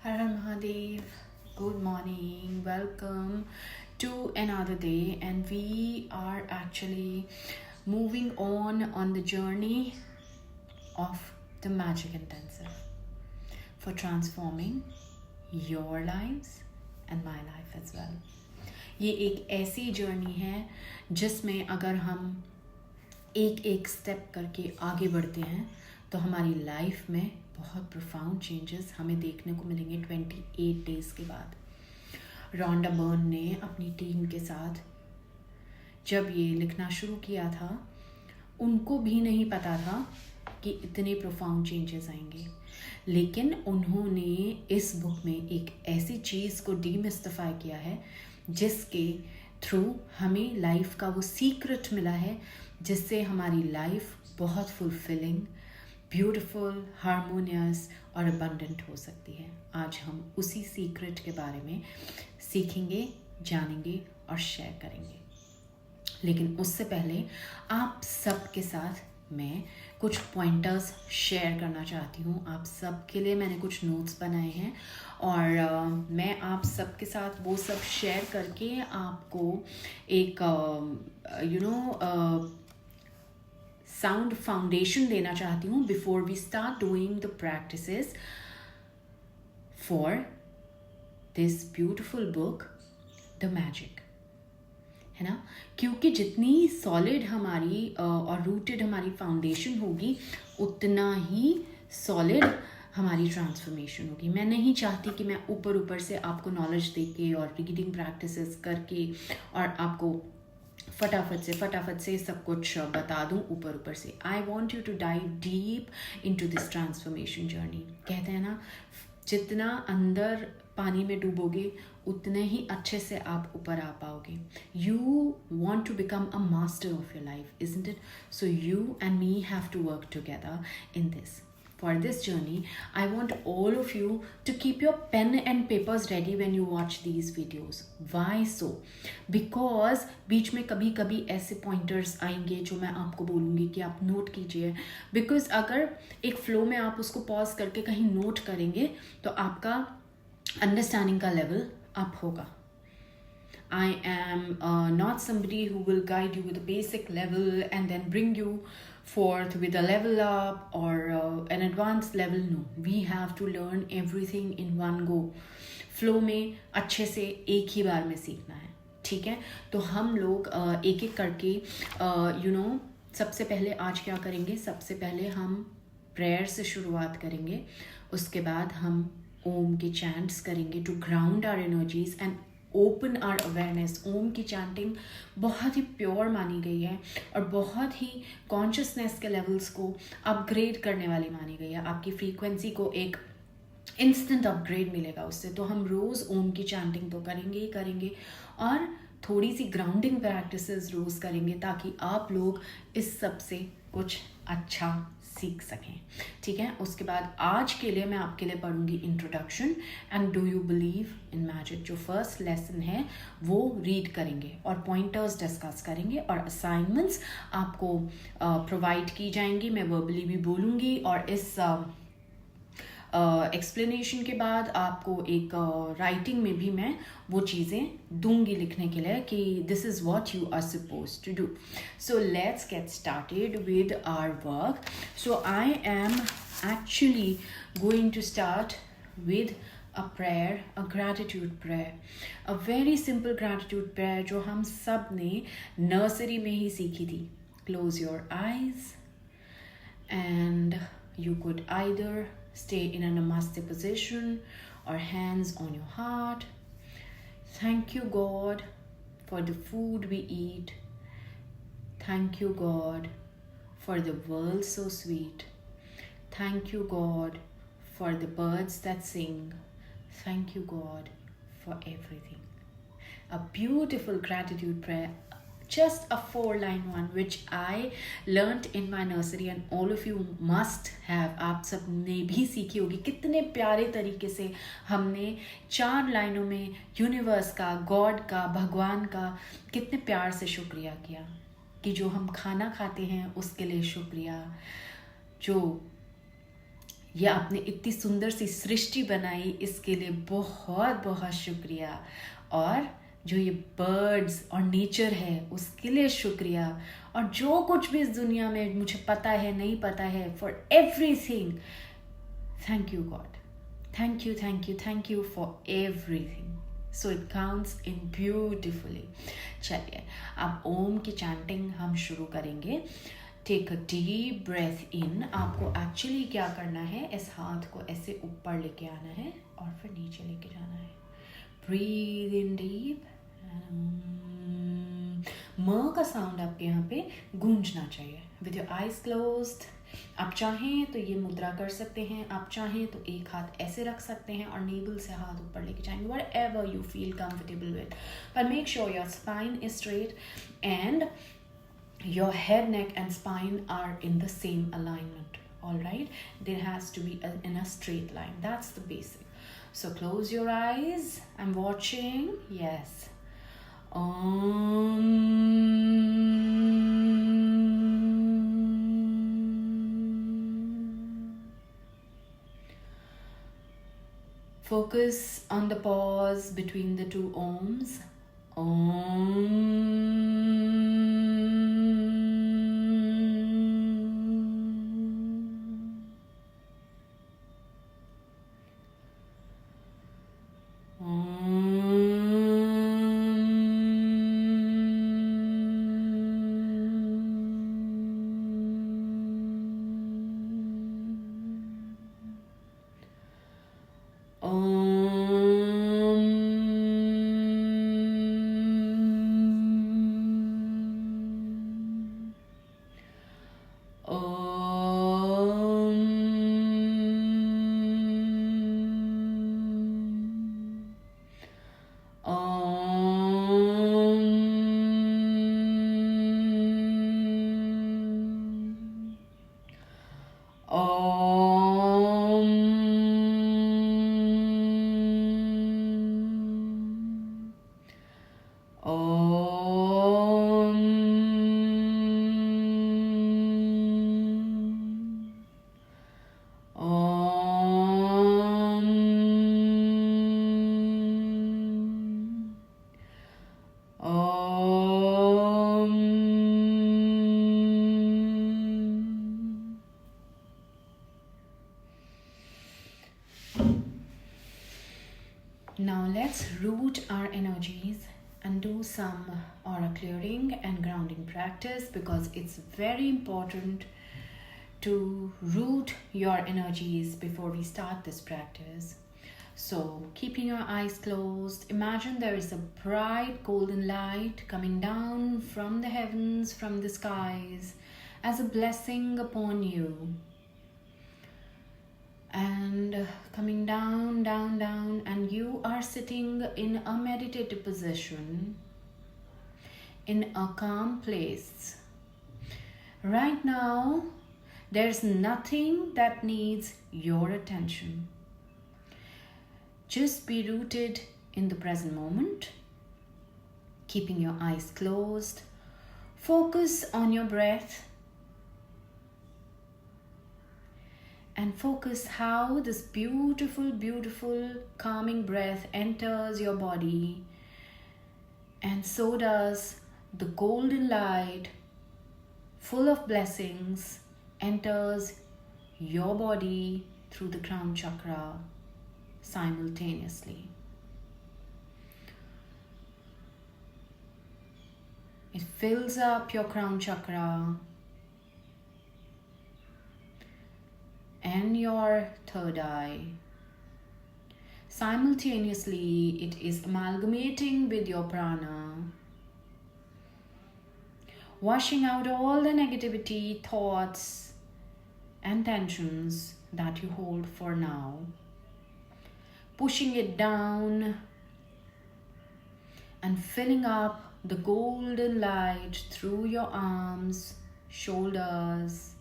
Har Har Mahadev. Good morning. Welcome to another day, and we are actually moving on the journey of the Magic Intensive for transforming your lives and my life as well. ये एक ऐसी journey है जिसमें अगर हम एक एक step करके आगे बढ़ते हैं तो हमारी लाइफ में बहुत प्रोफाउंड चेंजेस हमें देखने को मिलेंगे 28 डेज़ के बाद। रॉन्डा बर्न ने अपनी टीम के साथ जब ये लिखना शुरू किया था, उनको भी नहीं पता था कि इतने प्रोफाउंड चेंजेस आएंगे, लेकिन उन्होंने इस बुक में एक ऐसी चीज़ को डीमिस्टिफाई किया है जिसके थ्रू हमें लाइफ का वो सीक्रेट मिला है जिससे हमारी लाइफ बहुत फुलफिलिंग, ब्यूटीफुल, हारमोनियस और अबंडेंट हो सकती है। आज हम उसी सीक्रेट के बारे में सीखेंगे, जानेंगे और शेयर करेंगे। लेकिन उससे पहले आप सब के साथ मैं कुछ पॉइंटर्स शेयर करना चाहती हूँ। आप सब के लिए मैंने कुछ नोट्स बनाए हैं और मैं आप सब के साथ वो सब शेयर करके आपको एक साउंड फाउंडेशन देना चाहती हूँ before we start doing the practices for this beautiful book the magic, है ना। क्योंकि जितनी सॉलिड हमारी और रूटेड हमारी फाउंडेशन होगी उतना ही सॉलिड हमारी ट्रांसफॉर्मेशन होगी। मैं नहीं चाहती कि मैं ऊपर से आपको नॉलेज दे के और रीडिंग प्रैक्टिसेस करके और आपको फटाफट से सब कुछ बता दूं ऊपर से। I want you to dive deep into this transformation journey. कहते हैं ना, जितना अंदर पानी में डूबोगे उतने ही अच्छे से आप ऊपर आ पाओगे। You want to become a master of your life, isn't it? So you and me have to work together in this. For this journey, I want all of you to keep your pen and papers ready when you watch these videos. Why so? Because बीच में कभी कभी ऐसे pointers आएंगे जो मैं आपको बोलूँगी कि आप नोट कीजिए। बिकॉज अगर एक फ्लो में आप उसको पॉज करके कहीं नोट करेंगे तो आपका अंडरस्टैंडिंग का लेवल अप होगा। I am not somebody who will guide you with a basic level and then bring you forth with a level up or an advanced level. No, we have to learn everything in one go. Flow में अच्छे से एक ही बार में सीखना है, ठीक है? तो हम लोग एक एक करके सबसे पहले आज क्या करेंगे? सबसे पहले हम प्रेयर से शुरुआत करेंगे, उसके बाद हम ओम के चैंट्स करेंगे to ground our energies and open our awareness. Om की चैंटिंग बहुत ही प्योर मानी गई है और बहुत ही कॉन्शियसनेस के लेवल्स को अपग्रेड करने वाली मानी गई है। आपकी फ्रीक्वेंसी को एक इंस्टेंट अपग्रेड मिलेगा उससे। तो हम रोज़ ओम की चैंटिंग तो करेंगे ही करेंगे और थोड़ी सी ग्राउंडिंग प्रैक्टिसेस रोज़ करेंगे ताकि आप लोग इस सब से कुछ अच्छा सीख सकें, ठीक है? उसके बाद आज के लिए मैं आपके लिए पढ़ूंगी introduction and do you believe in magic. जो फर्स्ट लेसन है वो रीड करेंगे और पॉइंटर्स डिस्कस करेंगे और असाइनमेंट्स आपको प्रोवाइड की जाएंगी। मैं वर्बली भी बोलूँगी और इस एक्सप्लेनेशन के बाद आपको एक राइटिंग में भी मैं वो चीज़ें दूंगी लिखने के लिए कि this is what you are suppose to do. So let's get started with our work. So I am actually going to start with a prayer, a gratitude prayer, a very simple gratitude prayer जो हम सब ने nursery में ही सीखी थी. Close your eyes and you could either stay in a namaste position or hands on your heart. Thank you, God, for the food we eat. Thank you, God, for the world so sweet. Thank you, God, for the birds that sing. Thank you, God, for everything. A beautiful gratitude prayer. Just a 4-line one which I learnt in my nursery and all of you must have. आप सब ने भी सीखी होगी। कितने प्यारे तरीके से हमने 4 लाइनों में यूनिवर्स का, गॉड का, भगवान का कितने प्यार से शुक्रिया किया कि जो हम खाना खाते हैं उसके लिए शुक्रिया, जो या आपने इतनी सुंदर सी सृष्टि बनाई, इसके लिए बहुत बहुत शुक्रिया। और जो ये बर्ड्स और नेचर है उसके लिए शुक्रिया। और जो कुछ भी इस दुनिया में मुझे पता है नहीं पता है, for everything, thank you God, thank you thank you thank you for everything. So it counts in beautifully. चलिए अब ओम की चैंटिंग हम शुरू करेंगे। Take a deep breath in. आपको एक्चुअली क्या करना है, इस हाथ को ऐसे ऊपर लेके आना है और फिर नीचे लेके जाना है। Breathe in deep. म का साउंड आपके यहाँ पे गूंजना चाहिए। With your eyes closed. आप चाहें तो ये मुद्रा कर सकते हैं, आप चाहें तो एक हाथ ऐसे रख सकते हैं और नेवल से हाथ ऊपर लेके जाएंगे, whatever you feel comfortable with. But make sure your spine is straight and your head, neck and spine are in the same alignment. All right, there has to be in a straight line. That's the basic. So close your eyes. I'm watching. Yes. Focus on the pause between the two ohms. Now let's root our energies and do some aura clearing and grounding practice, because it's very important to root your energies before we start this practice. So keeping your eyes closed, imagine there is a bright golden light coming down from the heavens, from the skies, as a blessing upon you. And coming down, down, down, and you are sitting in a meditative position, in a calm place. Right now, there's nothing that needs your attention. Just be rooted in the present moment, keeping your eyes closed. Focus on your breath. And focus how this beautiful, beautiful calming breath enters your body. And so does the golden light, full of blessings, enters your body through the crown chakra simultaneously. It fills up your crown chakra and your third eye. Simultaneously, it is amalgamating with your prana, washing out all the negativity, thoughts, and tensions that you hold for now, pushing it down and filling up the golden light through your arms, shoulders,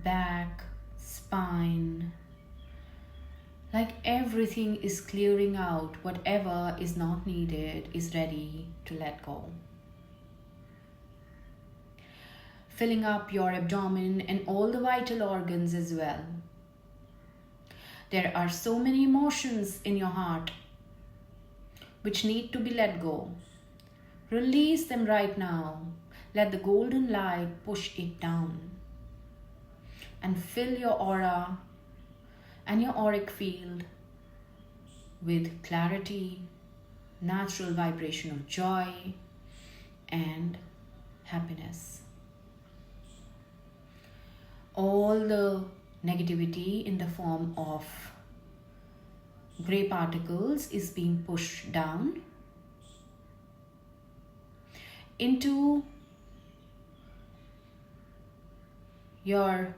back, spine, like everything is clearing out. Whatever is not needed is ready to let go. Filling up your abdomen and all the vital organs as well. There are so many emotions in your heart which need to be let go. Release them right now. Let the golden light push it down. And fill your aura and your auric field with clarity, natural vibration of joy and happiness. All the negativity in the form of gray particles is being pushed down into your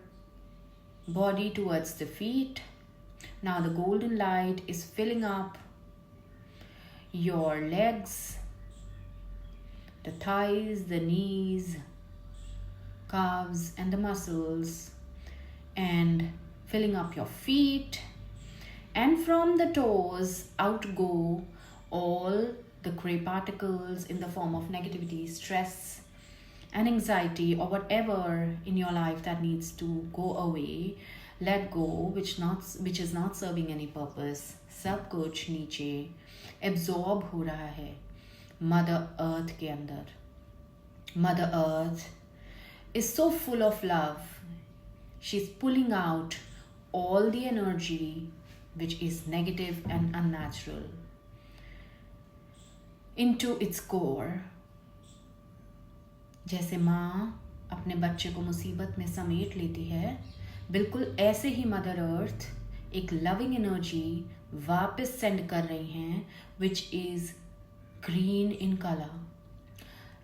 body towards the feet. Now the golden light is filling up your legs, the thighs, the knees, calves and the muscles, and filling up your feet. And from the toes out go all the gray particles in the form of negativity, stress and anxiety, or whatever in your life that needs to go away, let go, which is not serving any purpose. सब कुछ नीचे absorb हो रहा है mother earth के अंदर. Mother Earth is so full of love. She's pulling out all the energy which is negative and unnatural into its core. जैसे माँ अपने बच्चे को मुसीबत में समेट लेती है, बिल्कुल ऐसे ही मदर अर्थ एक लविंग एनर्जी वापस सेंड कर रही हैं, which is green in color.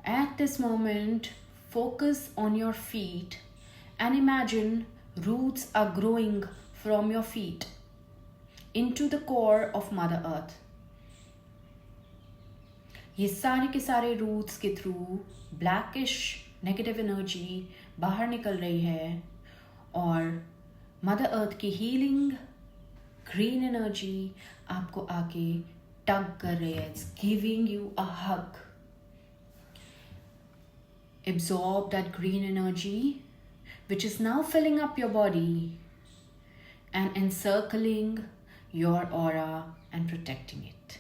At this moment, focus on your feet and imagine roots are growing from your feet into the core of Mother Earth. ये सारे के सारे roots के थ्रू ब्लैकिश नेगेटिव एनर्जी बाहर निकल रही है और मदर अर्थ की हीलिंग ग्रीन एनर्जी आपको आके टग कर रही है. It's giving you a hug. Absorb that green energy which is now filling up your body and encircling your aura and protecting it.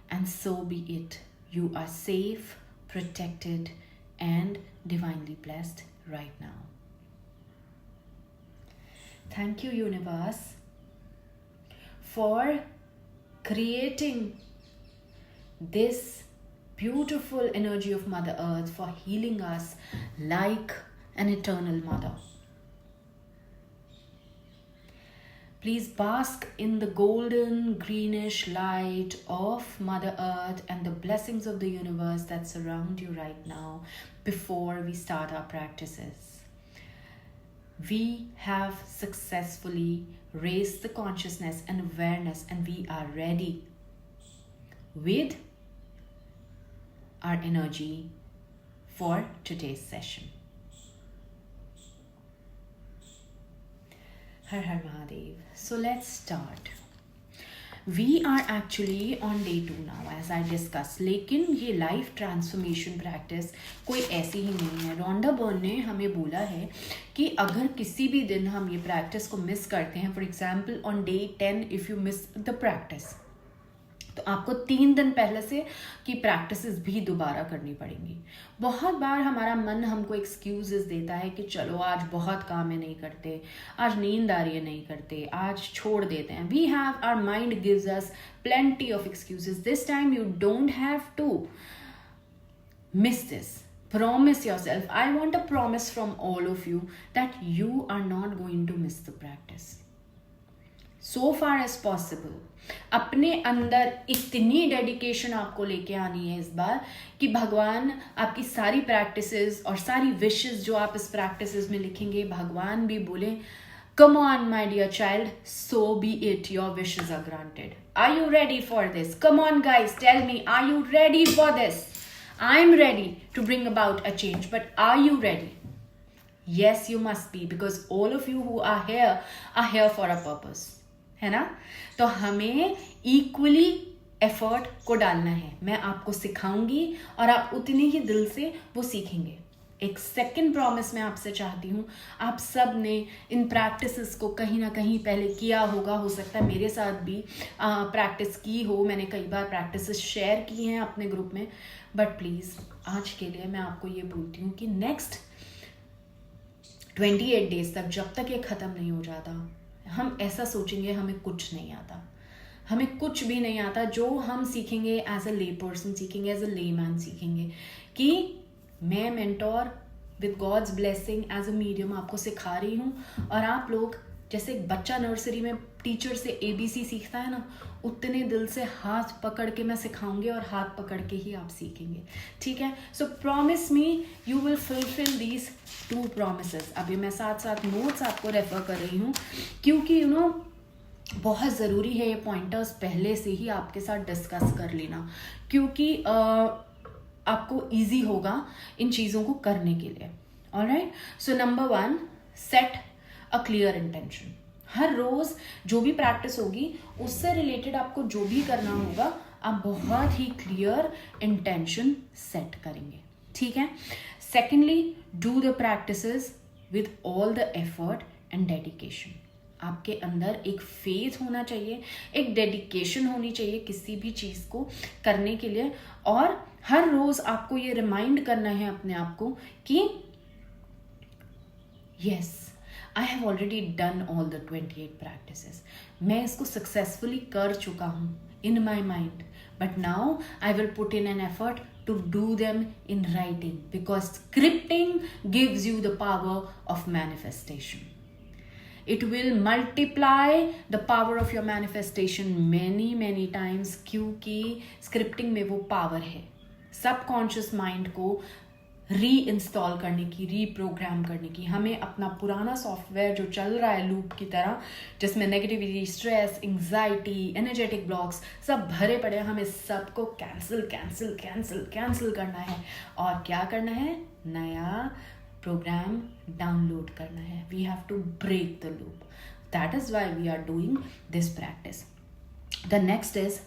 And so be it. You are safe, protected, and divinely blessed right now. Thank you, universe, for creating this beautiful energy of Mother Earth, for healing us like an eternal mother. Please bask in the golden greenish light of Mother Earth and the blessings of the universe that surround you right now before we start our practices. We have successfully raised the consciousness and awareness, and we are ready with our energy for today's session. Har Har Mahadev. So let's start. We are actually on day 2 now, as I discussed. लेकिन ये life transformation practice कोई ऐसी ही नहीं है. Rhonda Byrne ने हमें बोला है कि अगर किसी भी दिन हम ये प्रैक्टिस को मिस करते हैं, for example on day 10 if you miss the practice, तो आपको 3 दिन पहले से की प्रैक्टिसेस भी दोबारा करनी पड़ेंगी. बहुत बार हमारा मन हमको एक्सक्यूजेस देता है कि चलो आज बहुत काम है नहीं करते, आज नींद आ रही है नहीं करते, आज छोड़ देते हैं. We have our mind gives us plenty of excuses. This time you don't have to miss this. Promise yourself. I want a promise from all of you that you are not going to miss the practice. So far as possible, अपने अंदर इतनी dedication आपको लेके आनी है इस बार कि भगवान आपकी सारी प्रैक्टिसेस और सारी विशेस जो आप इस प्रैक्टिसेस में लिखेंगे, भगवान भी बोले come on my dear child, so be it, your wishes are granted. Are you ready for this? Come on guys, tell me, are you ready for this? I'm ready to bring about a change, but are you ready? Yes, you must be, because all of you who are here for a purpose. है ना? तो हमें equally effort को डालना है. मैं आपको सिखाऊंगी और आप उतने ही दिल से वो सीखेंगे. एक सेकंड प्रॉमिस मैं आपसे चाहती हूँ, आप सब ने इन प्रैक्टिसेस को कहीं ना कहीं पहले किया होगा, हो सकता है मेरे साथ भी प्रैक्टिस की हो, मैंने कई बार प्रैक्टिसेस शेयर की हैं अपने ग्रुप में, बट प्लीज़ आज के लिए मैं आपको ये बोलती हूँ कि नेक्स्ट 28 डेज तक, जब तक ये ख़त्म नहीं हो जाता, हम ऐसा सोचेंगे हमें कुछ नहीं आता, हमें कुछ भी नहीं आता। जो हम सीखेंगे एज अ ले पर्सन सीखेंगे, एज अ ले मैन सीखेंगे कि मैं mentor with God's blessing as a medium आपको सिखा रही हूँ, और आप लोग जैसे एक बच्चा नर्सरी में टीचर से ABC सीखता है ना, उतने दिल से हाथ पकड़ के मैं सिखाऊंगी और हाथ पकड़ के ही आप सीखेंगे, ठीक है। So promise me you will fulfil these 2 promises. अभी मैं साथ साथ नोट्स आपको रेफर कर रही हूँ, क्योंकि यू नो बहुत ज़रूरी है ये पॉइंटर्स पहले से ही आपके साथ डिस्कस कर लेना, क्योंकि आपको इजी होगा इन चीज़ों को करने के लिए। Alright, so number 1, set a clear intention. हर रोज़ जो भी प्रैक्टिस होगी उससे रिलेटेड आपको जो भी करना होगा, आप बहुत ही क्लियर इंटेंशन सेट करेंगे, ठीक है। Secondly, do the practices with all the effort and dedication. आपके अंदर एक फेथ होना चाहिए, एक डेडिकेशन होनी चाहिए किसी भी चीज़ को करने के लिए, और हर रोज़ आपको ये रिमाइंड करना है अपने आप को कि yes, I have already done all the 28 practices. मैं इसको सक्सेसफुली कर चुका हूँ in my mind, but now I will put in an effort to do them in writing, because scripting gives you the power of manifestation. It will multiply the power of your manifestation many times, क्योंकि scripting में वो power है subconscious mind को री install करने की, reprogram करने की। हमें अपना पुराना सॉफ्टवेयर जो चल रहा है लूप की तरह, जिसमें negativity, stress, anxiety, energetic blocks सब भरे पड़े हैं, हमें सबको कैंसिल कैंसिल कैंसिल कैंसिल करना है। और क्या करना है? नया प्रोग्राम डाउनलोड करना है। We have to break the loop. That is why we are doing this practice. The next is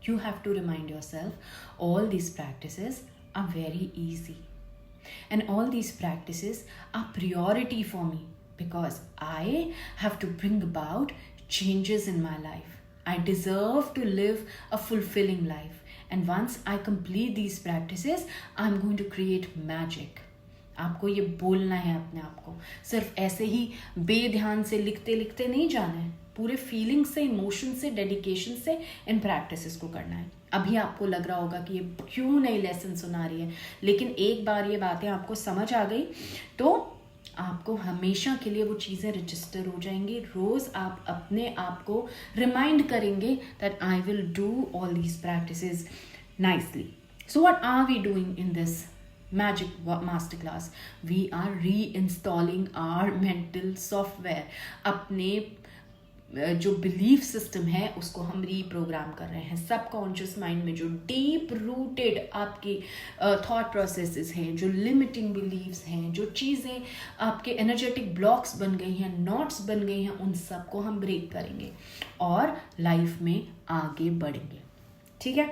you have to remind yourself all these practices are very easy, and all these practices are priority for me, because I have to bring about changes in my life. I deserve to live a fulfilling life, and once I complete these practices, I'm going to create magic. आपको ये बोलना है अपने आप को, सिर्फ ऐसे ही बेध्यान से लिखते लिखते नहीं जाना है, पूरे फीलिंग से, इमोशन से, डेडिकेशन से इन प्रैक्टिसेस को करना है। अभी आपको लग रहा होगा कि ये क्यों नई लेसन सुना रही है, लेकिन एक बार ये बातें आपको समझ आ गई तो आपको हमेशा के लिए वो चीज़ें रजिस्टर हो जाएंगी। रोज़ आप अपने आप को रिमाइंड करेंगे that I will do all these practices nicely. So what are we doing in this Magic Masterclass? We are reinstalling our mental software. अपने जो बिलीफ सिस्टम है उसको हम रीप्रोग्राम कर रहे हैं। सबकॉन्शियस माइंड में जो डीप रूटेड आपकी थॉट प्रोसेसेस हैं, जो लिमिटिंग बिलीव्स हैं, जो चीज़ें आपके एनर्जेटिक ब्लॉक्स बन गई हैं, नॉट्स बन गई हैं, उन सबको हम ब्रेक करेंगे और लाइफ में आगे बढ़ेंगे, ठीक है।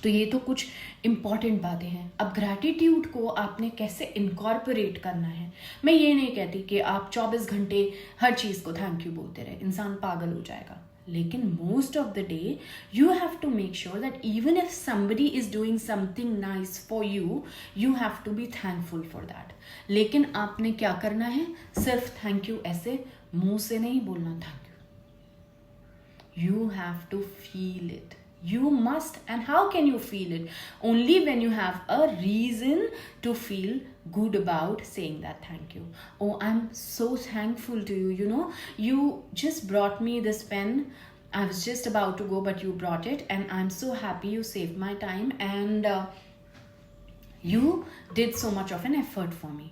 तो ये तो कुछ इम्पॉर्टेंट बातें हैं। अब ग्रैटिट्यूड को आपने कैसे इनकॉर्पोरेट करना है। मैं ये नहीं कहती कि आप 24 घंटे हर चीज़ को थैंक यू बोलते रहे, इंसान पागल हो जाएगा। लेकिन most of the day you have to make sure that even if somebody is doing something nice for you, you have to be thankful for that. लेकिन आपने क्या करना है? सिर्फ थैंक यू ऐसे मुंह से नहीं बोलना thank you. You have to feel it. You must. And how can you feel it? Only when you have a reason to feel good about saying that thank you. Oh, I'm so thankful to you. You know, you just brought me this pen. I was just about to go, but you brought it, and I'm so happy you saved my time, and you did so much of an effort for me.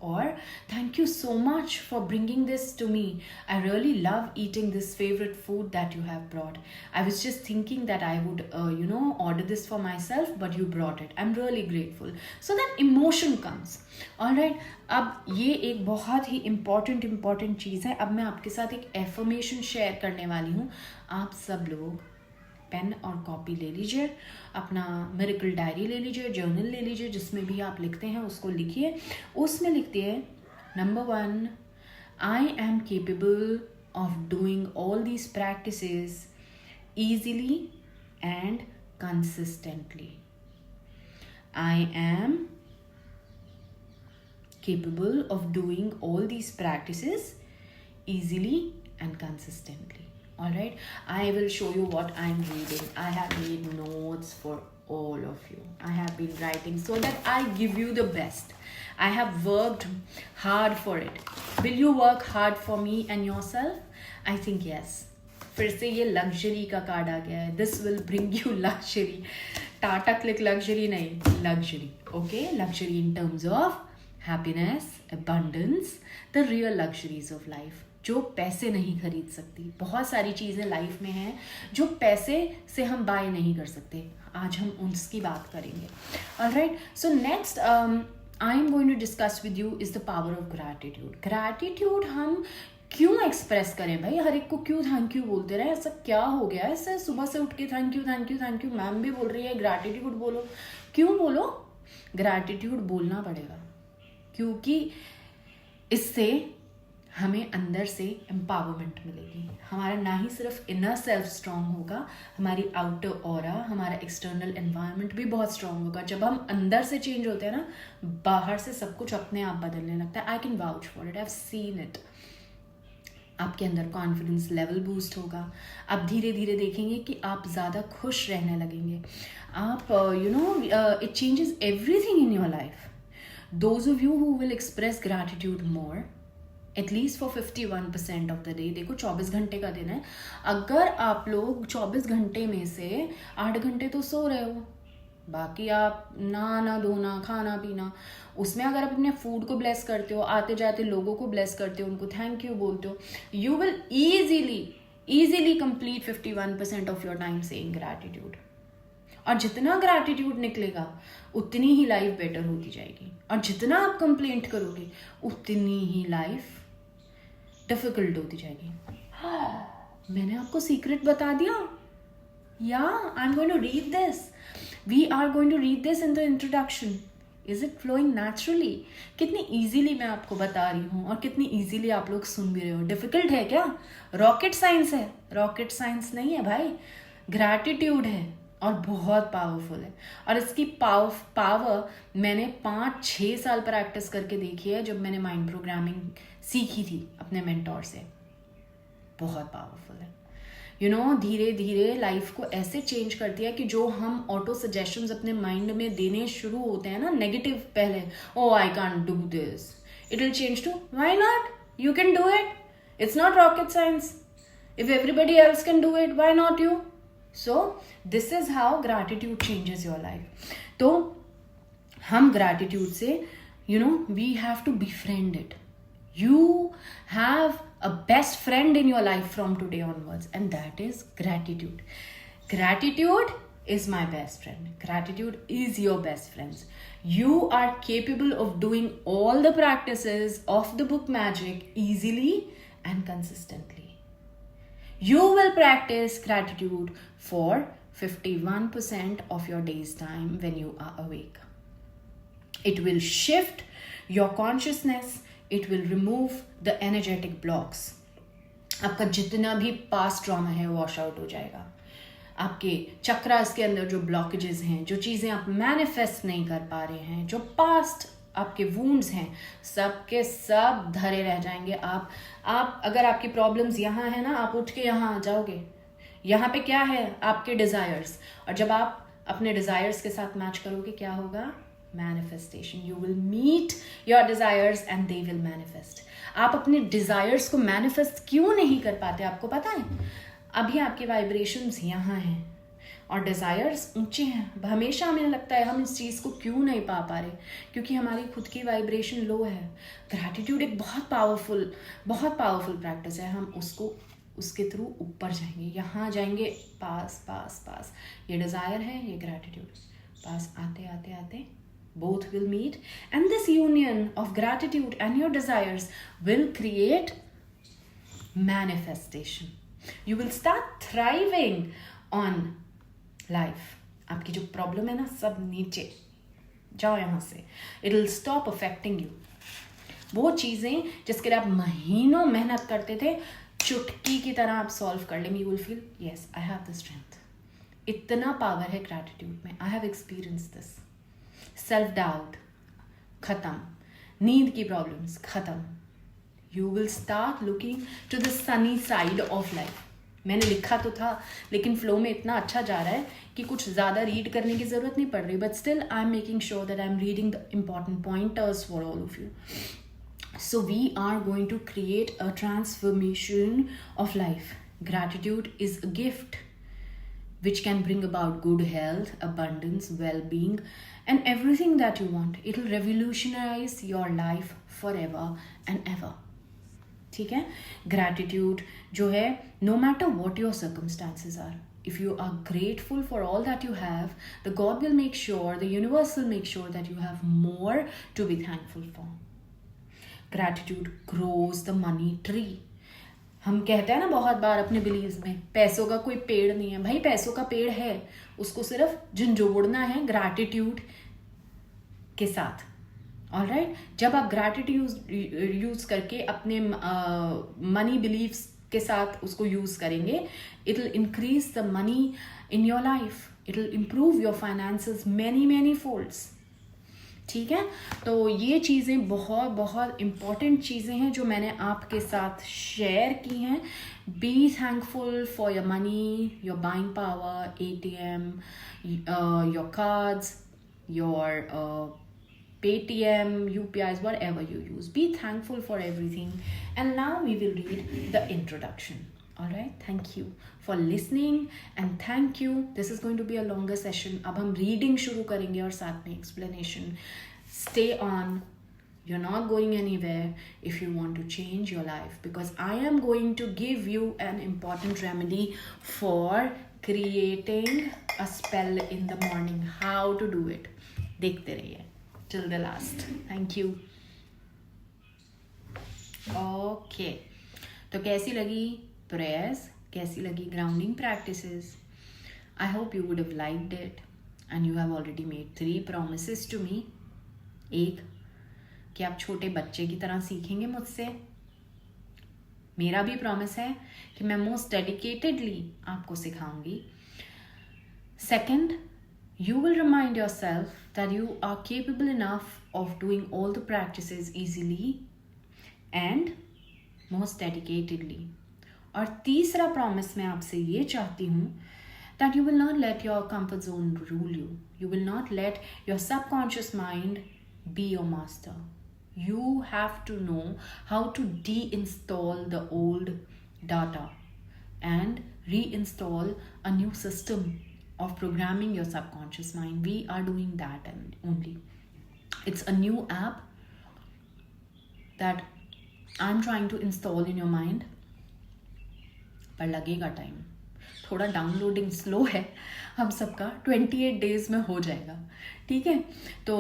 Or thank you so much for bringing this to me. I really love eating this favorite food that you have brought. I was just thinking that I would order this for myself, but you brought it. I'm really grateful. So that emotion comes. All right, अब ये एक बहुत ही important चीज़ है। अब मैं आपके साथ एक एफर्मेशन शेयर करने वाली हूँ। आप सब लोग पेन और कॉपी ले लीजिए, अपना मिरेकल डायरी ले लीजिए, जर्नल ले लीजिए, जिसमें भी आप लिखते हैं उसको लिखिए. उसमें लिखती है number 1, I am capable of doing all these practices easily and consistently. I am capable of doing all these practices easily and consistently. All right, I will show you what I'm reading. I have made notes for all of you. I have been writing so that I give you the best. I have worked hard for it. Will you work hard for me and yourself? I think yes. फिर से ये luxury का card आ गया है. This will bring you luxury. Tata Cliq luxury नहीं, luxury. Okay, luxury in terms of happiness, abundance, the real luxuries of life, जो पैसे नहीं खरीद सकती. बहुत सारी चीज़ें लाइफ में हैं जो पैसे से हम बाय नहीं कर सकते. आज हम उसकी बात करेंगे. Alright, so next I am going to discuss with you is the power of gratitude. Gratitude हम क्यों एक्सप्रेस करें भाई? हर एक को क्यों थैंक यू बोलते रहे? ऐसा क्या हो गया है? ऐसा सुबह से उठ के thank you thank you thank you, ma'am भी बोल रही है ग्रैटिट्यूड बोलो. क्यों बोलो? ग्रैटिट्यूड बोलना पड़ेगा, क्योंकि इससे हमें अंदर से एम्पावरमेंट मिलेगी. हमारा ना ही सिर्फ इनर सेल्फ स्ट्रांग होगा, हमारी आउटर ऑरा, हमारा एक्सटर्नल एनवायरनमेंट भी बहुत स्ट्रांग होगा. जब हम अंदर से चेंज होते हैं ना, बाहर से सब कुछ अपने आप बदलने लगता है. I can vouch for it, I have seen it. आपके अंदर कॉन्फिडेंस लेवल बूस्ट होगा. आप धीरे धीरे देखेंगे कि आप ज़्यादा खुश रहने लगेंगे. आप it changes everything in your life. Those of you who will express gratitude more, at least for 51% of the day, देखो 24 घंटे का दिन है. अगर आप लोग 24 घंटे में से 8 घंटे तो सो रहे हो, बाकी आप नहाना धोना खाना पीना, उसमें अगर आप अपने फूड को ब्लेस करते हो, आते जाते लोगों को ब्लेस करते हो, उनको थैंक यू बोलते हो, you will easily complete 51% of your time saying gratitude. और जितना ग्रैटिट्यूड निकलेगा उतनी ही लाइफ बेटर होती जाएगी. और जितना आप कंप्लेंट करोगे उतनी ही लाइफ डिफिकल्ट होती जाएगी. मैंने आपको सीक्रेट बता दिया. या I am going to read this. We are going to read this in the introduction. Is it flowing naturally? कितनी ईजीली मैं आपको बता रही हूँ और कितनी ईजीली आप लोग सुन भी रहे हो. डिफिकल्ट है क्या? रॉकेट साइंस है? रॉकेट साइंस नहीं है भाई, ग्रैटिट्यूड है और बहुत पावरफुल है. और इसकी पावर मैंने 5-6 साल प्रैक्टिस करके देखी है, जब मैंने माइंड प्रोग्रामिंग सीखी थी अपने मेंटोर से. बहुत पावरफुल है. धीरे धीरे लाइफ को ऐसे चेंज करती है कि जो हम ऑटो सजेशंस अपने माइंड में देने शुरू होते हैं ना, नेगेटिव पहले, oh I can't do this, it will change to why not, you can do it, it's not rocket science, if everybody else can do it why not you. So this is how gratitude changes your life. तो हम gratitude से we have to befriend it. You have a best friend in your life from today onwards, and that is gratitude. Gratitude is my best friend. Gratitude is your best friends. You are capable of doing all the practices of the book magic easily and consistently. You will practice gratitude for 51% of your day's time when you are awake. It will shift your consciousness. It will remove the energetic blocks. आपका जितना भी past trauma है wash out हो जाएगा. आपके चक्रास के अंदर जो ब्लॉकेजेस हैं, जो चीज़ें आप मैनिफेस्ट नहीं कर पा रहे हैं, जो पास्ट आपके वूंड्स हैं, सब के सब धरे रह जाएंगे. आप अगर आपकी प्रॉब्लम्स यहाँ है ना, आप उठ के यहाँ आ जाओगे. यहाँ पे क्या है? आपके डिजायर्स. और जब आप अपने डिजायर्स के साथ मैच करोगे, क्या होगा? Manifestation. You will meet your desires and they will manifest. आप अपने डिजायर्स को मैनिफेस्ट क्यों नहीं कर पाते? आपको पता है, अभी आपके वाइब्रेशंस यहाँ हैं और डिज़ायर्स ऊंचे हैं. हमेशा हमें लगता है हम इस चीज़ को क्यों नहीं पा रहे, क्योंकि हमारी खुद की वाइब्रेशन लो है. ग्रैटिट्यूड एक बहुत पावरफुल प्रैक्टिस है. हम उसके थ्रू ऊपर जाएंगे, यहाँ जाएंगे, पास. ये डिज़ायर है, ये ग्रैटिट्यूड. पास आते both will meet, and this union of gratitude and your desires will create manifestation. You will start thriving on life. आपकी जो प्रॉब्लम है ना, सब नीचे जाओ यहाँ से. It will stop affecting you. वो चीज़ें जिसके लिए आप महीनों मेहनत करते थे, चुटकी की तरह आप सॉल्व कर लेंगे. You will feel yes I have the strength. इतना पावर है ग्रैटिट्यूड में. I have experience this. Self doubt खत्म, नींद की प्रॉब्लम्स खत्म. You will start looking to the sunny side of life. मैंने लिखा तो था, लेकिन फ्लो में इतना अच्छा जा रहा है कि कुछ ज़्यादा रीड करने की ज़रूरत नहीं पड़ रही. But still I am making sure that I am reading the important pointers for all of you. So we are going to create a transformation of life. Gratitude is a gift which can bring about good health, abundance, well-being, and everything that you want. It will revolutionize your life forever and ever. ठीक है. Gratitude जो है, no matter what your circumstances are, if you are grateful for all that you have, the God will make sure, the universe will make sure that you have more to be thankful for. Gratitude grows the money tree. हम कहते हैं ना बहुत बार अपने beliefs में, पैसों का कोई पेड़ नहीं है. भाई पैसों का पेड़ है, उसको सिर्फ झंझोड़ना है ग्रैटिट्यूड के साथ. ऑलराइट. जब आप ग्रैटिट्यूड यूज करके अपने मनी बिलीव्स के साथ उसको यूज करेंगे, it will increase the money in your life. It will improve your finances many folds. ठीक है. तो ये चीज़ें बहुत बहुत इम्पॉर्टेंट चीज़ें हैं जो मैंने आपके साथ शेयर की हैं. B thankful for your money, your buying power, ATM, your cards, your Paytm, UPIs, whatever you use. Be thankful for everything. And now we will read the introduction. All right. Thank you for listening and thank you. This is going to be a longer session. अब हम reading शुरू करेंगे और साथ में explanation. Stay on. You're not going anywhere if you want to change your life, because I am going to give you an important remedy for creating a spell in the morning. How to do it. देखते रहिए till the last. Thank you. Okay. तो कैसी लगी prayers, कैसी लगी grounding practices? I hope you would have liked it and you have already made 3 promises to me. एक, कि आप छोटे बच्चे की तरह सीखेंगे मुझसे. मेरा भी प्रॉमिस है कि मैं मोस्ट डेडिकेटेडली आपको सिखाऊंगी. Second, you will remind yourself that you are capable enough of doing all the practices easily and most dedicatedly. और तीसरा प्रॉमिस मैं आपसे ये चाहती हूँ that you will not let your comfort zone rule you. You will not let your subconscious mind be your master. You have to know how to deinstall the old data and reinstall a new system of programming your subconscious mind. We are doing that and only. It's a new app that I'm trying to install in your mind. पर लगेगा time. थोड़ा downloading slow है हम सबका. 28 days में हो जाएगा. ठीक है. तो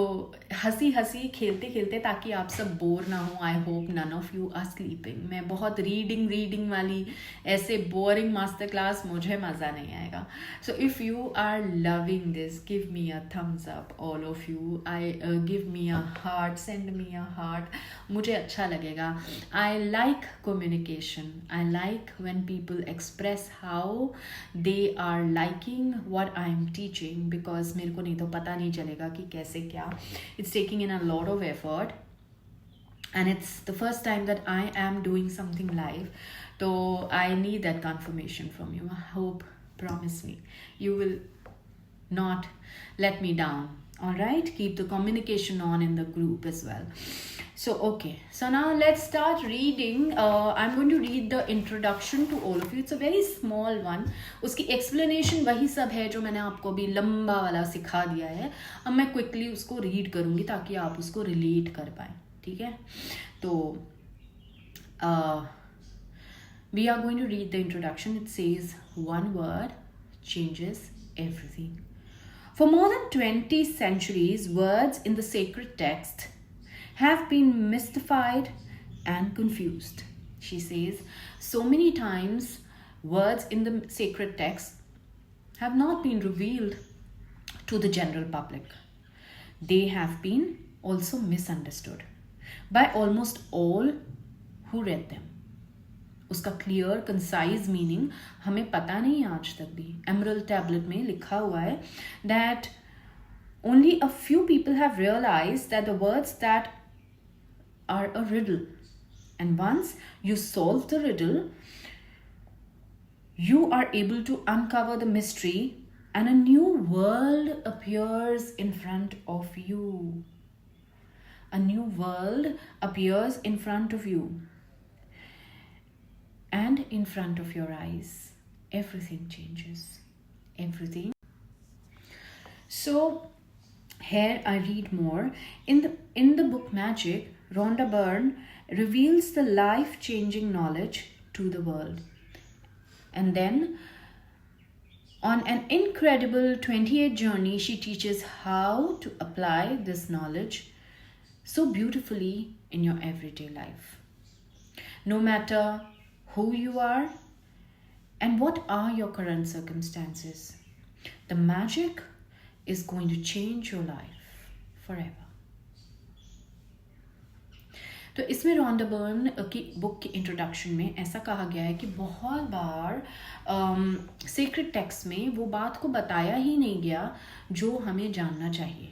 हंसी हंसी खेलते खेलते, ताकि आप सब बोर ना हो. I hope none of you are sleeping. मैं बहुत रीडिंग वाली ऐसे बोरिंग मास्टर क्लास मुझे मज़ा नहीं आएगा. So if you are loving this, give me a thumbs up all of you. I give me a heart, send me a heart. मुझे अच्छा लगेगा. I like communication. I like when people express how they are liking what I am teaching, because मेरे को नहीं तो पता नहीं चलेगा कि कैसे क्या. It's taking in a lot of effort and it's the first time that I am doing something live, so I need that confirmation from you. I hope, promise me, you will not let me down. All right, keep the communication on in the group as well. So okay, so now let's start reading. I'm going to read the introduction to all of you. It's a very small one. उसकी explanation वही सब है जो मैंने आपको अभी लंबा वाला सिखा दिया है. अब मैं quickly उसको read करूँगी ताकि आप उसको relate कर पाएँ. ठीक है. तो we are going to read the introduction. It says, one word changes everything. For more than 20 centuries, words in the sacred text have been mystified and confused. She says, so many times words in the sacred text have not been revealed to the general public. They have been also misunderstood by almost all who read them. उसका clear concise meaning हमें पता नहीं आज तक भी. Emerald tablet में लिखा हुआ है that only a few people have realized that the words that are a riddle, and once you solve the riddle, you are able to uncover the mystery and a new world appears in front of you. A new world appears in front of you and in front of your eyes. Everything changes. Everything. So here I read more. In the book Magic, Rhonda Byrne reveals the life-changing knowledge to the world. And then on an incredible 28 journey, she teaches how to apply this knowledge so beautifully in your everyday life. No matter who you are and what are your current circumstances, the magic is going to change your life forever. तो इसमें Rhonda burn की book के introduction में ऐसा कहा गया है कि बहुत बार सीक्रेट टेक्स्ट में वो बात को बताया ही नहीं गया जो हमें जानना चाहिए.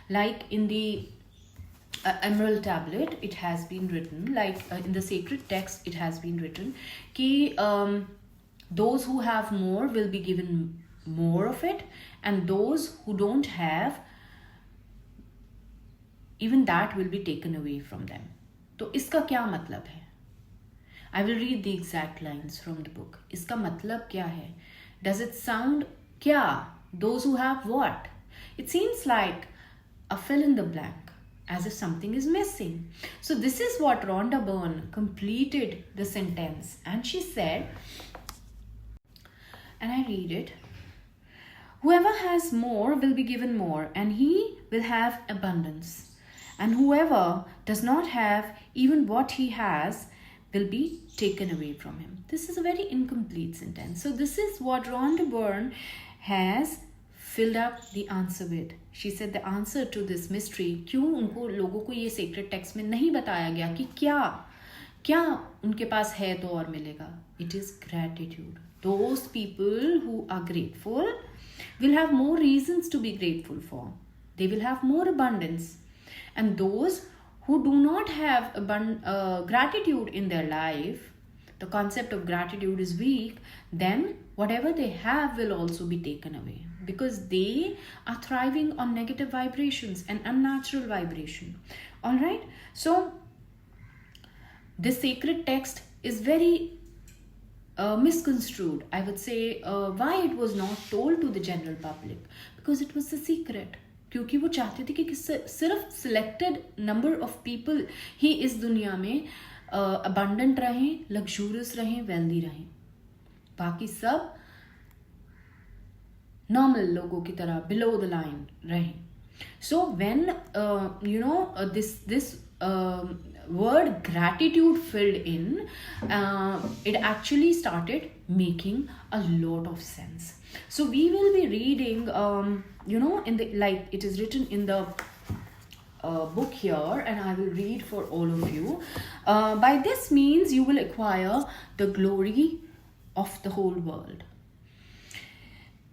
Like in the Emerald Tablet, it has been written, like in the sacred text, it has been written कि those who have more will be given more of it, and those who don't have, even that will be taken away from them. तो इसका क्या मतलब है? I will read the exact lines from the book. इसका मतलब क्या है? Does it sound क्या? Those who have what? It seems like a fill in the blank, as if something is missing. So this is what Rhonda Byrne completed the sentence, and she said, and I read it, whoever has more will be given more, and he will have abundance. And whoever does not have even what he has will be taken away from him. This is a very incomplete sentence. So this is what Rhonda Byrne has filled up the answer with. She said the answer to this mystery, क्यों उनको लोगों को ये sacred text में नहीं बताया गया कि क्या उनके पास है तो और मिलेगा. It is gratitude. Those people who are grateful will have more reasons to be grateful for. They will have more abundance. And those who do not have gratitude in their life, the concept of gratitude is weak, then whatever they have will also be taken away, because they are thriving on negative vibrations and unnatural vibration. All right. So this sacred text is very misconstrued. I would say why it was not told to the general public, because it was a secret. क्योंकि वो चाहते थे कि सिर्फ selected number of people ही इस दुनिया में abundant रहें, लग्जूरियस रहें, वेल्दी रहें. बाकी सब नॉर्मल लोगों की तरह बिलो द लाइन रहें. So when this word gratitude filled in, it actually started making a lot of sense. So we will be reading in the, like it is written in the book here, and I will read for all of you. By this means you will acquire the glory of the whole world.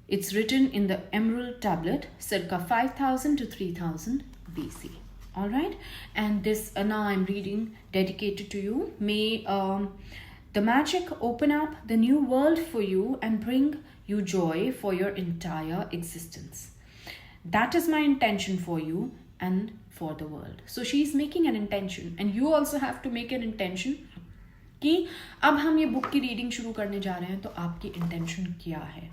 It's written in the Emerald Tablet, circa 5000 to 3000 BC. All right, and this now I'm reading dedicated to you. May the magic open up the new world for you and bring you joy for your entire existence. That is my intention for you and for the world. So she is making an intention, and you also have to make an intention कि अब हम ये book की reading शुरू करने जा रहे हैं, तो आपकी इंटेंशन क्या है.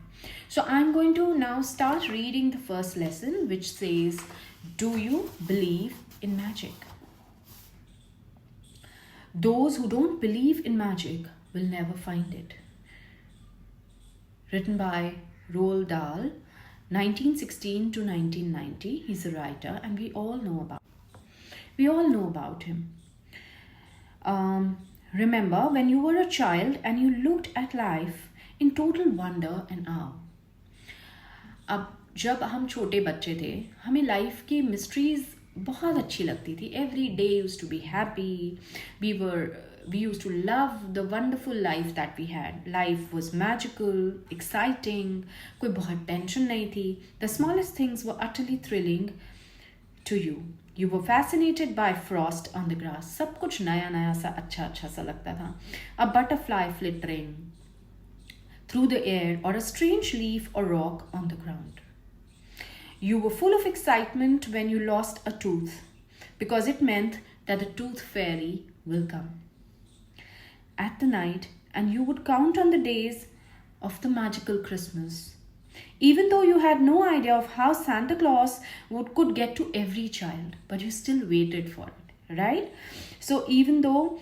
So I'm going to now start reading the first lesson, which says, do you believe in magic? Those who don't believe in magic will never find it. Written by Roald Dahl, 1916 to 1990. He's a writer, and we all know about him. Remember when you were a child and you looked at life in total wonder and awe. अब जब हम छोटे बच्चे थे, हमें life की mysteries बहुत अच्छी लगती थी. Every day use to be happy. We used to love the wonderful life that we had. Life was magical, exciting. कोई बहुत टेंशन नहीं थी. The smallest things were utterly thrilling to you. You were fascinated by frost on the grass. सब कुछ नया नया सा अच्छा सा लगता था. A butterfly flittering through the air, or a strange leaf or rock on the ground. You were full of excitement when you lost a tooth, because it meant that the tooth fairy will come at the night, and you would count on the days of the magical Christmas. Even though you had no idea of how Santa Claus could get to every child, but you still waited for it, right? So even though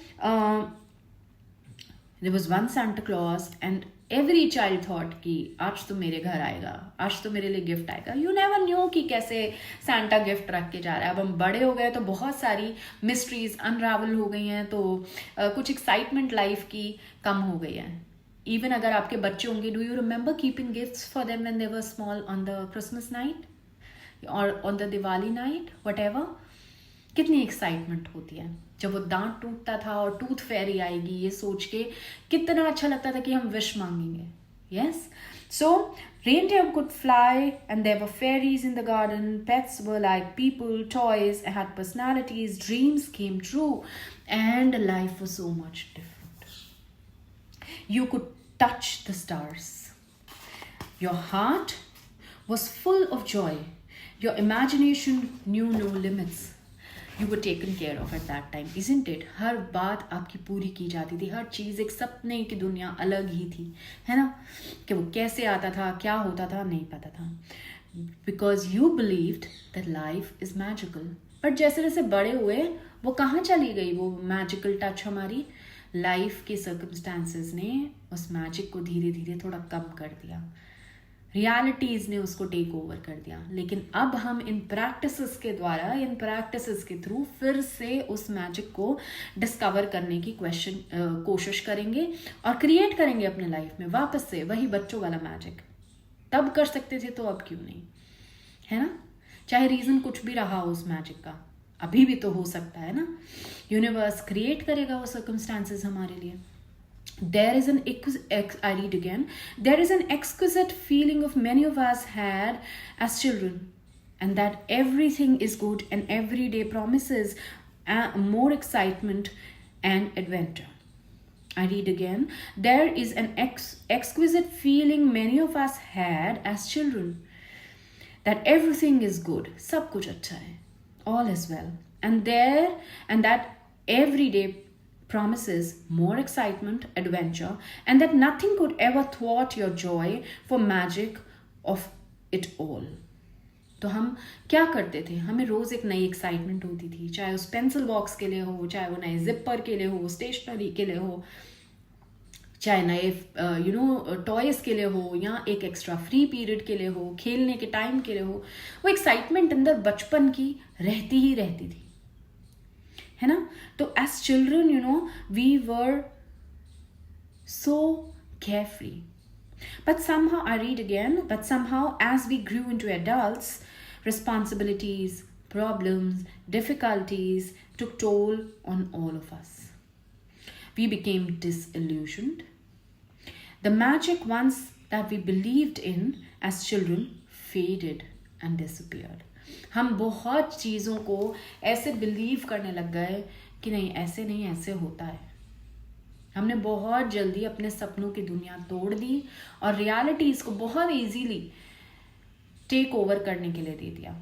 there was one Santa Claus and every child thought कि आज तो मेरे घर आएगा, आज तो मेरे लिए गिफ्ट आएगा. You never knew कि कैसे Santa गिफ्ट रख के जा रहा है. अब हम बड़े हो गए तो बहुत सारी मिस्ट्रीज अनरावल हो गई हैं, तो कुछ एक्साइटमेंट लाइफ की कम हो गई है. इवन अगर आपके बच्चे होंगे, do you remember keeping gifts for them when they were small on the Christmas night और on the Diwali night, whatever. कितनी एक्साइटमेंट होती है जब वो दांत टूटता था और टूथ फेरी आएगी, ये सोच के कितना अच्छा लगता था कि हम विश मांगेंगे. Yes, so reindeer could fly and there were fairies in the garden. Pets were like people, toys had personalities, dreams came true, and life was so much different. You could touch the stars. Your heart was full of joy. Your imagination knew no limits. You were taken care of at that time, isn't it? हर बात आपकी पूरी की जाती थी. हर चीज़ एक सपने की दुनिया अलग ही थी, है ना? कि वो कैसे आता था, क्या होता था, नहीं पता था. Because you believed that life is magical. पर जैसे जैसे बड़े हुए, वो कहाँ चली गई वो मैजिकल टच हमारी? लाइफ के सर्कमस्टांसेस ने उस मैजिक को धीरे धीरे थोड़ा कम कर दिया. रियलिटीज़ ने उसको टेक ओवर कर दिया. लेकिन अब हम इन प्रैक्टिसेस के द्वारा, इन प्रैक्टिसेस के थ्रू फिर से उस मैजिक को डिस्कवर करने की कोशिश करेंगे और क्रिएट करेंगे अपने लाइफ में वापस से वही बच्चों वाला मैजिक. तब कर सकते थे तो अब क्यों नहीं, है ना? चाहे रीज़न कुछ भी रहा हो उस मैजिक का, अभी भी तो हो सकता है ना. यूनिवर्स क्रिएट करेगा वो सर्कमस्टांसेस हमारे लिए. There is I read again. There is an exquisite feeling of many of us had as children, and that everything is good and every day promises more excitement and adventure. I read again. There is an exquisite feeling many of us had as children, that everything is good, सब कुछ अच्छा है, all is well, and that every day promises more excitement, adventure, and that nothing could ever thwart your joy for magic of it all. तो हम क्या करते थे? हमें रोज एक नई एक्साइटमेंट होती थी, चाहे उस पेंसिल बॉक्स के लिए हो, चाहे वो नए जिपर के लिए हो, स्टेशनरी के लिए हो, चाहे नए टॉयज के लिए हो, या एक एक्स्ट्रा फ्री पीरियड के लिए हो, खेलने के टाइम के लिए हो. वो एक्साइटमेंट अंदर बचपन की रहती ही रहती थी, है ना? तो as children we were so carefree. But somehow, I read again, but somehow as we grew into adults, responsibilities, problems, difficulties took toll on all of us. We became disillusioned. The magic once that we believed in as children faded and disappeared. हम बहुत चीज़ों को ऐसे believe करने लग गए कि नहीं, ऐसे नहीं, ऐसे होता है. हमने बहुत जल्दी अपने सपनों की दुनिया तोड़ दी और रियलिटीज़ को बहुत इजीली टेक ओवर करने के लिए दे दिया.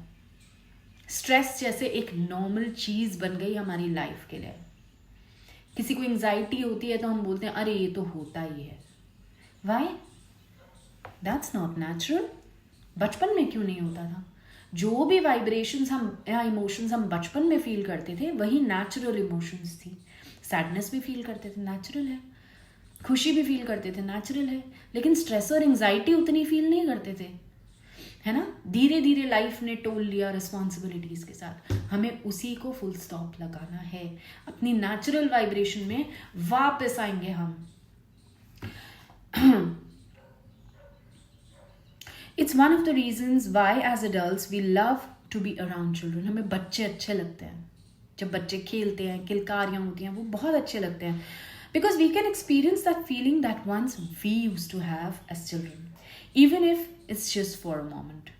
स्ट्रेस जैसे एक नॉर्मल चीज़ बन गई हमारी लाइफ के लिए. किसी को एंजाइटी होती है तो हम बोलते हैं अरे ये तो होता ही है. वाई? That's not natural. बचपन में क्यों नहीं होता था? जो भी वाइब्रेशंस या इमोशंस हम बचपन में फील करते थे वही नेचुरल इमोशंस थी. सैडनेस भी फील करते थे, नेचुरल है. खुशी भी फील करते थे, नेचुरल है. लेकिन स्ट्रेस और एंजाइटी उतनी फील नहीं करते थे, है ना? धीरे धीरे लाइफ ने टोल लिया रिस्पॉन्सिबिलिटीज के साथ. हमें उसी को फुल स्टॉप लगाना है. अपनी नेचुरल वाइब्रेशन में वापस आएंगे हम. It's one of the reasons why as adults we love to be around children. हमें बच्चे अच्छे लगते हैं. जब बच्चे खेलते हैं, किलकारियाँ होती हैं, वो बहुत अच्छे लगते हैं. Because we can experience that feeling that once we used to have as children, even if it's just for a moment.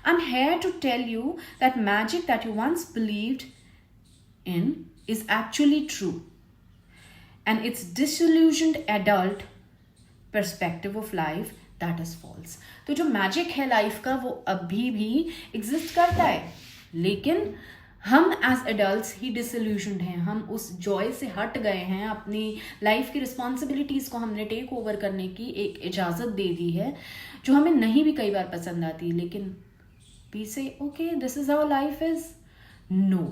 I'm here to tell you that magic that you once believed in is actually true. And it's disillusioned adult perspective of life that is false. तो जो magic है life का वो अभी भी exist करता है, लेकिन हम एज एडल्ट्स ही डिसल्यूशनड हैं. हम उस जॉय से हट गए हैं. अपनी लाइफ की रिस्पॉन्सिबिलिटीज़ को हमने टेक ओवर करने की एक इजाज़त दे दी है, जो हमें नहीं भी कई बार पसंद आती. लेकिन we say, okay, this is how life is. No,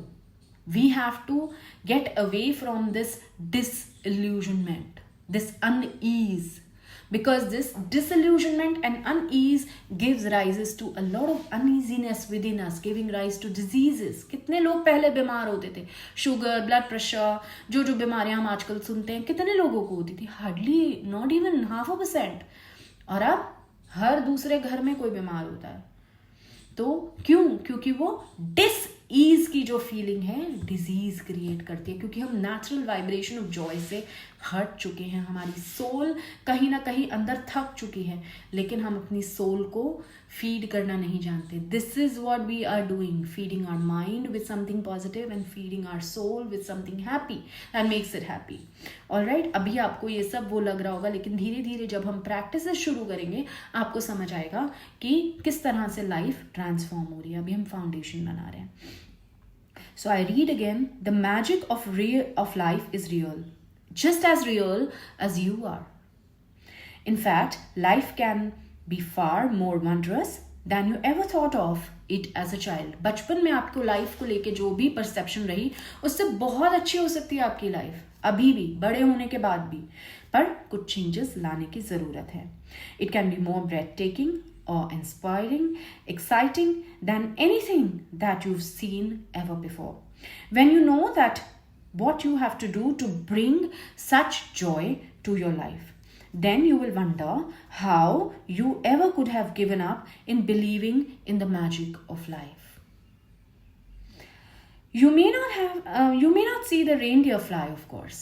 we have to get away from this disillusionment, this unease, because this disillusionment and unease gives rises to a lot of uneasiness within us, giving rise to diseases. कितने लोग पहले बीमार होते थे, sugar, blood pressure, जो जो बीमारियां हम आजकल सुनते हैं, कितने लोगों को होती थी? Hardly, not even 0.5%. और अब हर दूसरे घर में कोई बीमार होता है. तो क्यों? क्योंकि वो डिस-ईज की जो फीलिंग है डिजीज क्रिएट करती है, क्योंकि हम नेचुरल वाइब्रेशन ऑफ जॉय से हट चुके हैं. हमारी सोल कहीं ना कहीं अंदर थक चुकी है, लेकिन हम अपनी सोल को फीड करना नहीं जानते. This is what we are doing, feeding our mind with something positive and feeding our soul with something happy that makes it happy. Alright, अभी आपको ये सब वो लग रहा होगा, लेकिन धीरे धीरे जब हम प्रैक्टिसेस शुरू करेंगे आपको समझ आएगा कि किस तरह से लाइफ ट्रांसफॉर्म हो रही है. अभी हम फाउंडेशन बना रहे हैं. So I read again, the magic of life is real, just as real as you are. In fact, life can be far more wondrous than you ever thought of it as a child. बचपन में आपको life को लेके जो भी perception रही, उससे बहुत अच्छी हो सकती है आपकी लाइफ, अभी भी, बड़े होने के बाद भी. पर कुछ चेंजेस लाने की ज़रूरत है. It can be more breathtaking or inspiring, exciting than anything that you've seen ever before. When you know that what you have to do to bring such joy to your life, then you will wonder how you ever could have given up in believing in the magic of life. You may not see the reindeer fly, of course,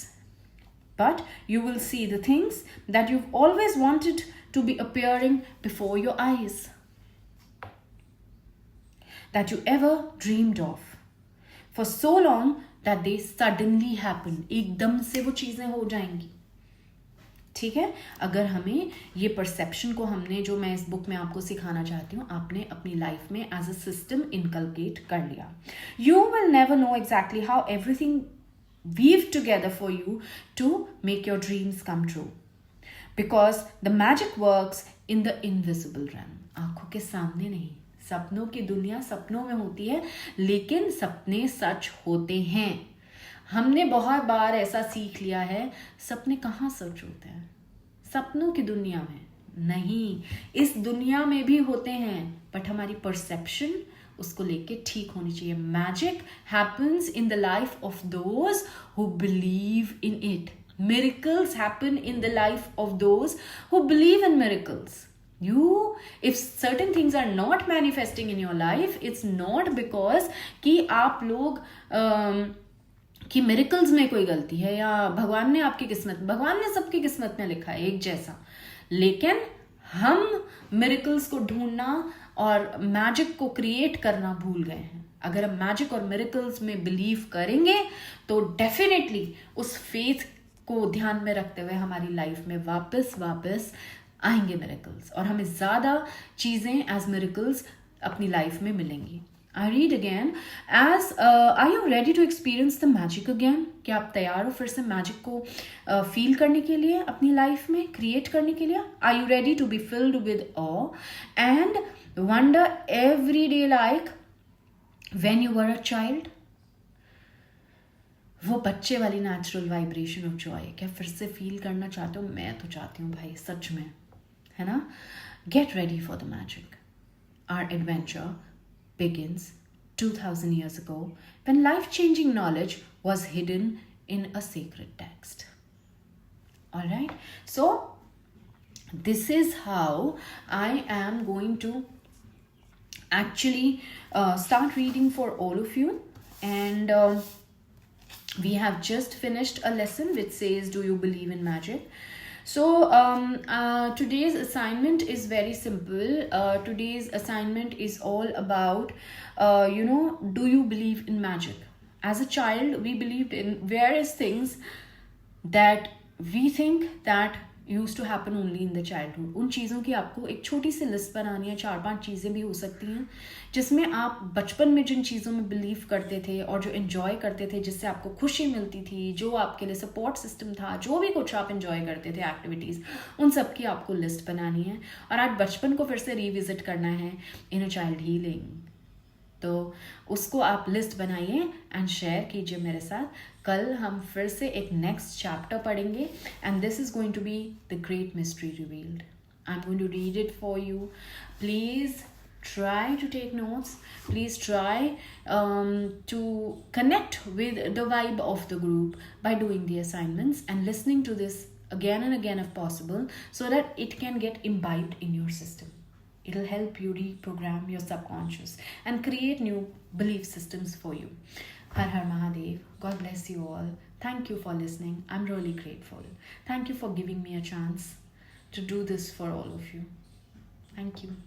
but you will see the things that you've always wanted to be appearing before your eyes, that you ever dreamed of for so long that they suddenly happen. एकदम से वो चीज़ें हो जाएंगी. ठीक है, अगर हमें ये परसेप्शन को हमने, जो मैं इस बुक में आपको सिखाना चाहती हूँ, आपने अपनी लाइफ में एज अ सिस्टम इनकलकेट कर लिया, you will never know exactly how everything weave together for you to make your dreams come true, because the magic works in the invisible realm. आंखों के सामने नहीं, सपनों की दुनिया सपनों में होती है, लेकिन सपने सच होते हैं. हमने बहुत बार ऐसा सीख लिया है, सपने कहाँ सच होते हैं? सपनों की दुनिया में नहीं, इस दुनिया में भी होते हैं, बट हमारी परसेप्शन उसको लेके ठीक होनी चाहिए. Magic happens in the life of those who believe in it. Miracles happen in the life of those who believe in miracles. if certain things are not manifesting in your life, it's not because कि आप लोग कि miracles में कोई गलती है या भगवान ने आपकी किस्मत, भगवान ने सबकी किस्मत में लिखा है एक जैसा, लेकिन हम मिरेकल्स को ढूंढना और मैजिक को क्रिएट करना भूल गए हैं. अगर हम मैजिक और मिरेकल्स में बिलीव करेंगे तो डेफिनेटली उस फेथ को ध्यान में रखते हुए हमारी लाइफ में वापस आएंगे मिरेकल्स, और हमें ज़्यादा चीज़ें एज मिरेकल्स अपनी लाइफ में मिलेंगी. I read again, are you ready to experience the magic again? क्या आप तैयार हो फिर से मैजिक को फील करने के लिए, अपनी लाइफ में क्रिएट करने के लिए? Are you ready to be filled with awe and wonder every day like when you were a child? वो बच्चे वाली नेचुरल वाइब्रेशन ऑफ जॉय क्या फिर से फील करना चाहते हो? मैं तो चाहती हूँ भाई, सच में, है ना? Get ready for the magic. Our adventure begins 2000 years ago when life-changing knowledge was hidden in a sacred text. All right, so this is how I am going to actually start reading for all of you. And we have just finished a lesson which says, do you believe in magic? So today's assignment is very simple. Today's assignment is all about, do you believe in magic? As a child, we believed in various things that we think that used to happen only in the childhood. उन चीज़ों की आपको एक छोटी सी list बनानी है, 4-5 चीज़ें भी हो सकती हैं जिसमें आप बचपन में जिन चीज़ों में बिलीव करते थे और जो एंजॉय करते थे, जिससे आपको खुशी मिलती थी, जो आपके लिए सपोर्ट सिस्टम था, जो भी कुछ आप एंजॉय करते थे एक्टिविटीज़, उन सब की आपको लिस्ट बनानी है और आज बचपन को फिर से रिविजिट करना है इन अ चाइल्ड हीलिंग। तो उसको आप लिस्ट बनाइए एंड शेयर कीजिए मेरे साथ। कल हम फिर से एक नेक्स्ट चैप्टर पढ़ेंगे and this is going to be the great mystery revealed. I am going to read it for you. Please try to take notes. Please try to connect with the vibe of the group by doing the assignments and listening to this again and again if possible, so that it can get imbibed in your system. It'll help you reprogram your subconscious and create new belief systems for you. Har Har Mahadev. God bless you all. Thank you for listening. I'm really grateful. Thank you for giving me a chance to do this for all of you. Thank you.